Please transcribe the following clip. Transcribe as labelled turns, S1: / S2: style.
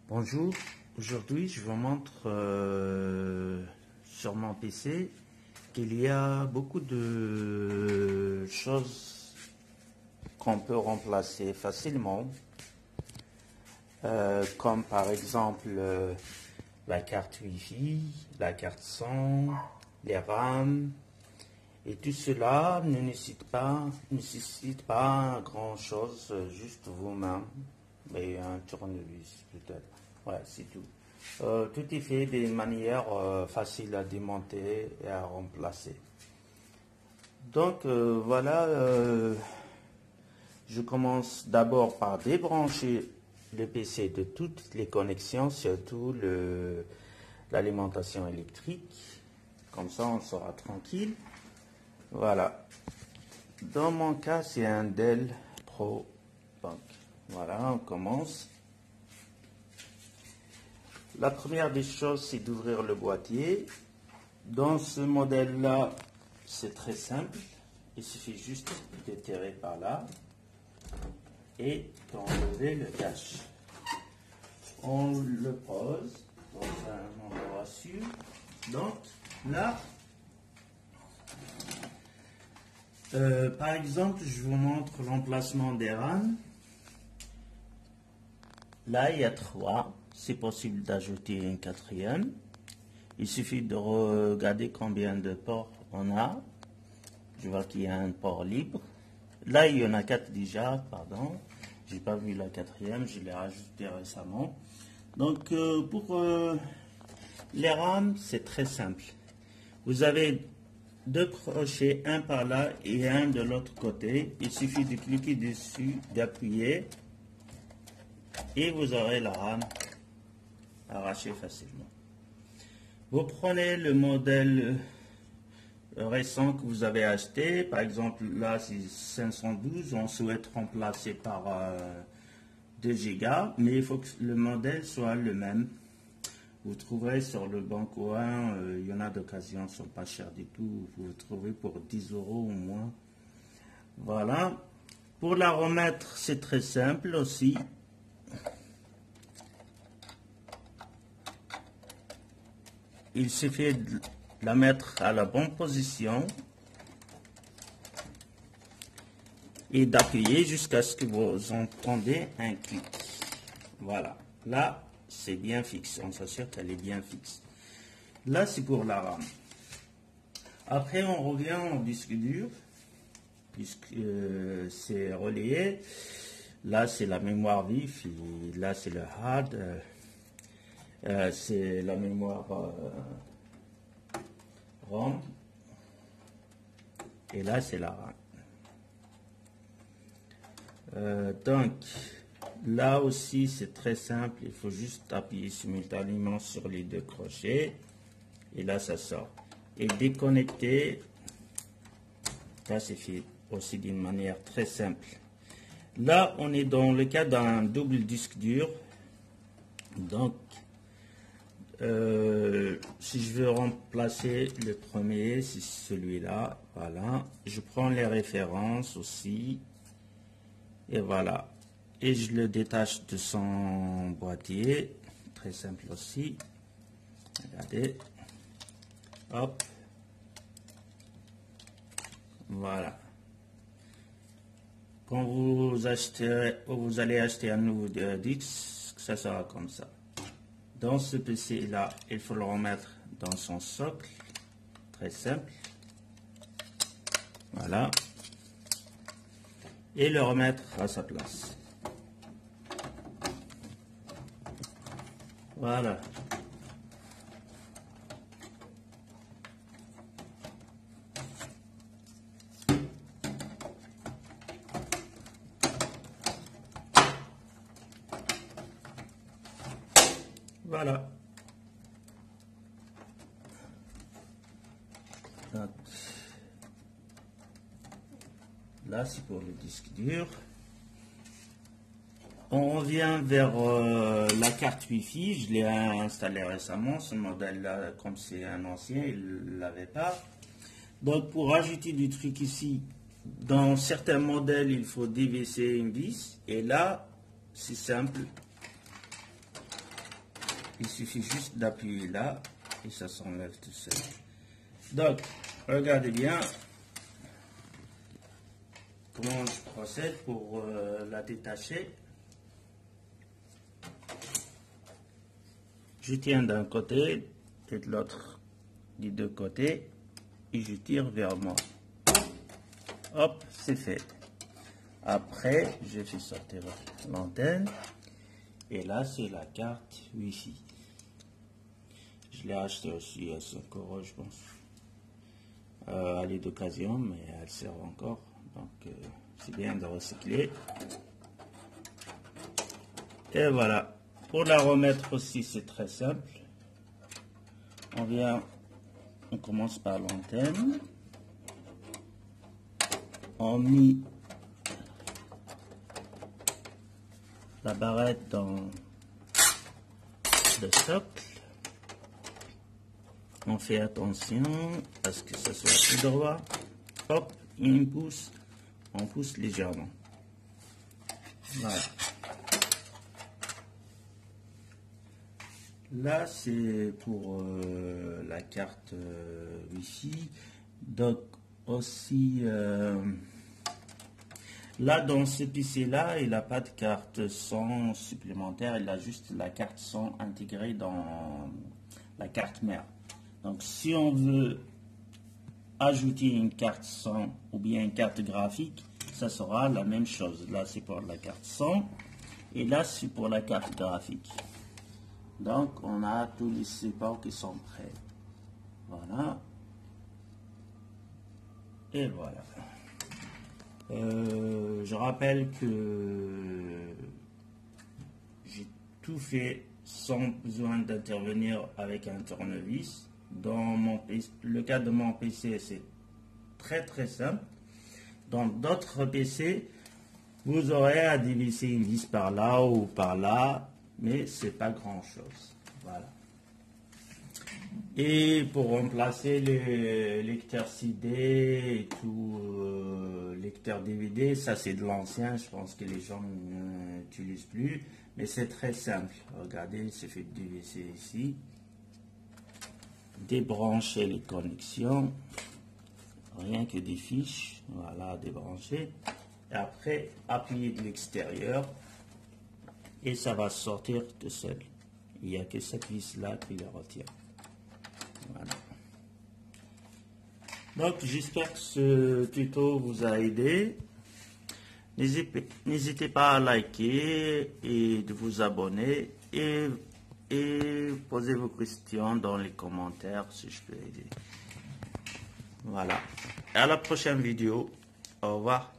S1: Bonjour, aujourd'hui je vous montre sur mon PC qu'il y a beaucoup de choses qu'on peut remplacer facilement, comme par exemple la carte Wi-Fi, la carte son, les RAM, et tout cela ne nécessite pas grand chose, juste vous-même, et un tournevis peut-être. Ouais, c'est tout. Tout est fait d'une manière facile à démonter et à remplacer. Donc voilà, je commence d'abord par débrancher le PC de toutes les connexions, surtout l'alimentation électrique. Comme ça, on sera tranquille. Voilà. Dans mon cas, c'est un Dell Pro Bank. Voilà, on commence. La première des choses, c'est d'ouvrir le boîtier. Dans ce modèle-là, c'est très simple. Il suffit juste de tirer par là et d'enlever le cache. On le pose dans un endroit sûr. Donc là, par exemple, je vous montre l'emplacement des RAM. Là, il y a 3. C'est possible d'ajouter une 4e. Il suffit de regarder combien de ports on a. Je vois qu'il y a un port libre. Là, il y en a 4 déjà, pardon. Je n'ai pas vu la 4e, je l'ai rajouté récemment. Donc, pour les RAM, c'est très simple. Vous avez 2 crochets, un par là et un de l'autre côté. Il suffit de cliquer dessus, d'appuyer et vous aurez la RAM arrachée facilement. Vous prenez le modèle récent que vous avez acheté, par exemple là c'est 512, on souhaite remplacer par 2 Go, mais il faut que le modèle soit le même. Vous trouverez sur le Bon Coin, il y en a d'occasion, ils ne sont pas chers du tout, vous le trouvez pour 10 € ou moins. Voilà. Pour la remettre, c'est très simple aussi. Il suffit de la mettre à la bonne position et d'appuyer jusqu'à ce que vous entendez un clic. Voilà. Là, c'est bien fixe. On s'assure qu'elle est bien fixe. Là, c'est pour la RAM. Après, on revient au disque dur, puisque c'est relayé. Là, c'est la mémoire vive. Et là, c'est le hard. C'est la mémoire ROM. Et là, c'est la RAM. Donc, là aussi, c'est très simple. Il faut juste appuyer simultanément sur les 2 crochets. Et là, ça sort. Et déconnecter, ça c'est fait aussi d'une manière très simple. Là, on est dans le cas d'un double disque dur. Donc, si je veux remplacer le premier, c'est celui-là. Voilà. Je prends les références aussi. Et voilà. Et je le détache de son boîtier. Très simple aussi. Regardez. Hop. Voilà. Quand vous allez acheter un nouveau disque, ça sera comme ça. Dans ce PC là, il faut le remettre dans son socle. Très simple. Voilà. Et le remettre à sa place. Voilà. Voilà. Donc, là, c'est pour le disque dur. On revient vers la carte Wi-Fi. Je l'ai installée récemment. Ce modèle-là, comme c'est un ancien, il ne l'avait pas. Donc, pour ajouter du truc ici, dans certains modèles, il faut dévisser une vis. Et là, c'est simple. il suffit juste d'appuyer là et ça s'enlève tout seul. Donc, regardez bien comment je procède pour la détacher. Je tiens d'un côté et de l'autre, des deux côtés, et je tire vers moi. Hop, c'est fait. Après, je fais sortir l'antenne. Et là, c'est la carte Wi-Fi. Je l'ai acheté aussi à 5 €, je pense. Elle est d'occasion, mais elle sert encore. Donc, c'est bien de recycler. Et voilà. Pour la remettre aussi, c'est très simple. On commence par l'antenne. On met la barrette dans le socle. On fait attention à ce que ça soit tout droit. Hop, on pousse légèrement. Voilà. Là, c'est pour la carte Wi-Fi. Donc, aussi, là, dans ce PC-là, il n'a pas de carte son supplémentaire. Il a juste la carte son intégrée dans la carte mère. Donc, si on veut ajouter une carte son ou bien une carte graphique, ça sera la même chose. Là, c'est pour la carte son et là, c'est pour la carte graphique. Donc, on a tous les supports qui sont prêts. Voilà. Et voilà. Je rappelle que j'ai tout fait sans besoin d'intervenir avec un tournevis. Dans le cas de mon PC, c'est très simple. Dans d'autres PC, vous aurez à dévisser une vis par là ou par là, mais c'est pas grand chose. Voilà. Et pour remplacer les lecteurs CD et tout, lecteur DVD, ça c'est de l'ancien, je pense que les gens n'utilisent plus, mais c'est très simple. Regardez, il suffit de dévisser ici, débrancher les connexions, rien que des fiches, voilà, débrancher, et après appuyer de l'extérieur, et ça va sortir tout seul. Il n'y a que cette vis là qui le retient. Voilà. Donc j'espère que ce tuto vous a aidé. N'hésitez pas à liker et de vous abonner et poser vos questions dans les commentaires si je peux aider. Voilà. À la prochaine vidéo. Au revoir.